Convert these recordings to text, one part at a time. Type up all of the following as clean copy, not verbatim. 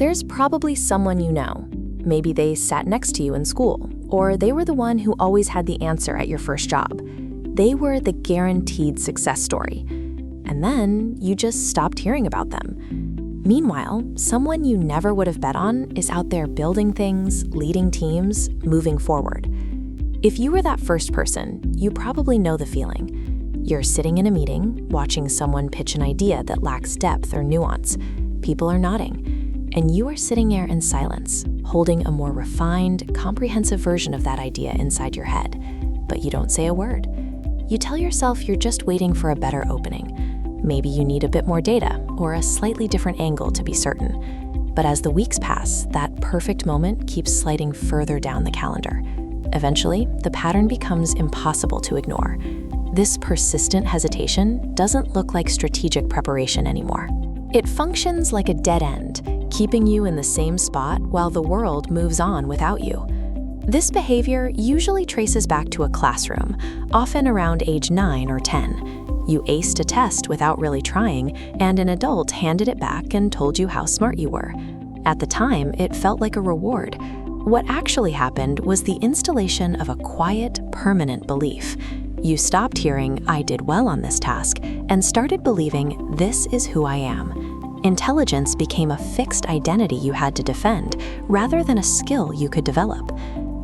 There's probably someone you know. Maybe they sat next to you in school, or they were the one who always had the answer at your first job. They were the guaranteed success story. And then you just stopped hearing about them. Meanwhile, someone you never would have bet on is out there building things, leading teams, moving forward. If you were that first person, you probably know the feeling. You're sitting in a meeting, watching someone pitch an idea that lacks depth or nuance. People are nodding, and you are sitting there in silence, holding a more refined, comprehensive version of that idea inside your head. But you don't say a word. You tell yourself you're just waiting for a better opening. Maybe you need a bit more data or a slightly different angle to be certain. But as the weeks pass, that perfect moment keeps sliding further down the calendar. Eventually, the pattern becomes impossible to ignore. This persistent hesitation doesn't look like strategic preparation anymore. It functions like a dead end, keeping you in the same spot while the world moves on without you. This behavior usually traces back to a classroom, often around age 9 or 10. You aced a test without really trying, and an adult handed it back and told you how smart you were. At the time, it felt like a reward. What actually happened was the installation of a quiet, permanent belief. You stopped hearing, "I did well on this task," and started believing, "This is who I am." Intelligence became a fixed identity you had to defend, rather than a skill you could develop.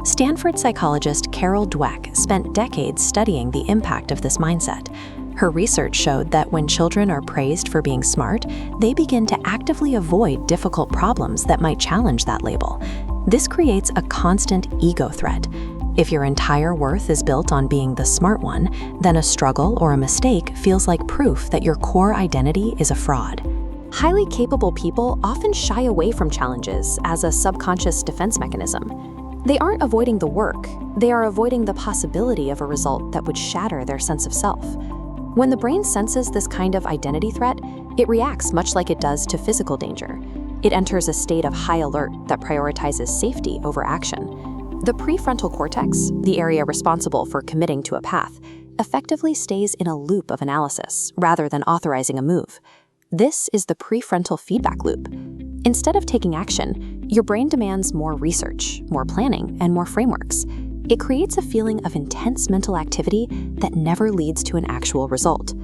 Stanford psychologist Carol Dweck spent decades studying the impact of this mindset. Her research showed that when children are praised for being smart, they begin to actively avoid difficult problems that might challenge that label. This creates a constant ego threat. If your entire worth is built on being the smart one, then a struggle or a mistake feels like proof that your core identity is a fraud. Highly capable people often shy away from challenges as a subconscious defense mechanism. They aren't avoiding the work, they are avoiding the possibility of a result that would shatter their sense of self. When the brain senses this kind of identity threat, it reacts much like it does to physical danger. It enters a state of high alert that prioritizes safety over action. The prefrontal cortex, the area responsible for committing to a path, effectively stays in a loop of analysis rather than authorizing a move. This is the prefrontal feedback loop. Instead of taking action, your brain demands more research, more planning, and more frameworks. It creates a feeling of intense mental activity that never leads to an actual result.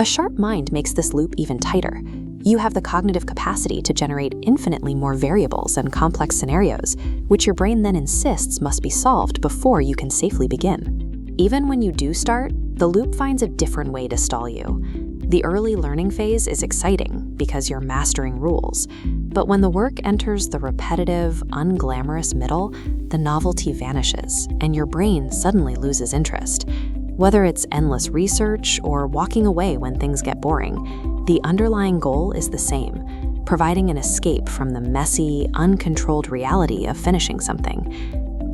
A sharp mind makes this loop even tighter. You have the cognitive capacity to generate infinitely more variables and complex scenarios, which your brain then insists must be solved before you can safely begin. Even when you do start, the loop finds a different way to stall you. The early learning phase is exciting because you're mastering rules, but when the work enters the repetitive, unglamorous middle, the novelty vanishes and your brain suddenly loses interest. Whether it's endless research or walking away when things get boring, the underlying goal is the same, providing an escape from the messy, uncontrolled reality of finishing something.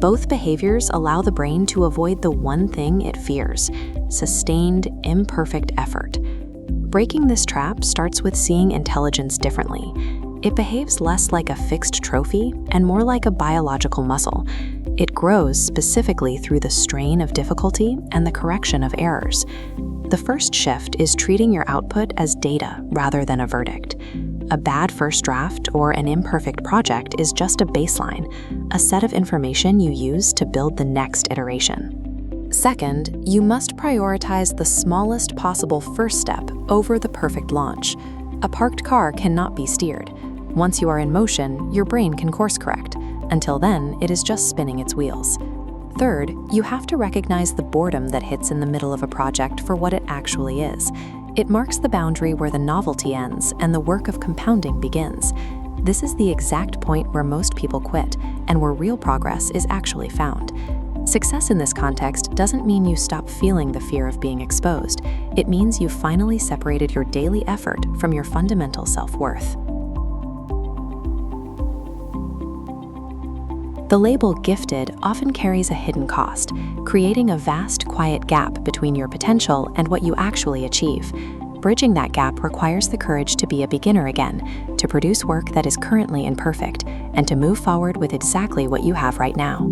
Both behaviors allow the brain to avoid the one thing it fears: sustained, imperfect effort. Breaking this trap starts with seeing intelligence differently. It behaves less like a fixed trophy and more like a biological muscle. It grows specifically through the strain of difficulty and the correction of errors. The first shift is treating your output as data rather than a verdict. A bad first draft or an imperfect project is just a baseline, a set of information you use to build the next iteration. Second, you must prioritize the smallest possible first step over the perfect launch. A parked car cannot be steered. Once you are in motion, your brain can course correct. Until then, it is just spinning its wheels. Third, you have to recognize the boredom that hits in the middle of a project for what it actually is. It marks the boundary where the novelty ends and the work of compounding begins. This is the exact point where most people quit and where real progress is actually found. Success in this context doesn't mean you stop feeling the fear of being exposed. It means you finally separated your daily effort from your fundamental self-worth. The label gifted often carries a hidden cost, creating a vast, quiet gap between your potential and what you actually achieve. Bridging that gap requires the courage to be a beginner again, to produce work that is currently imperfect, and to move forward with exactly what you have right now.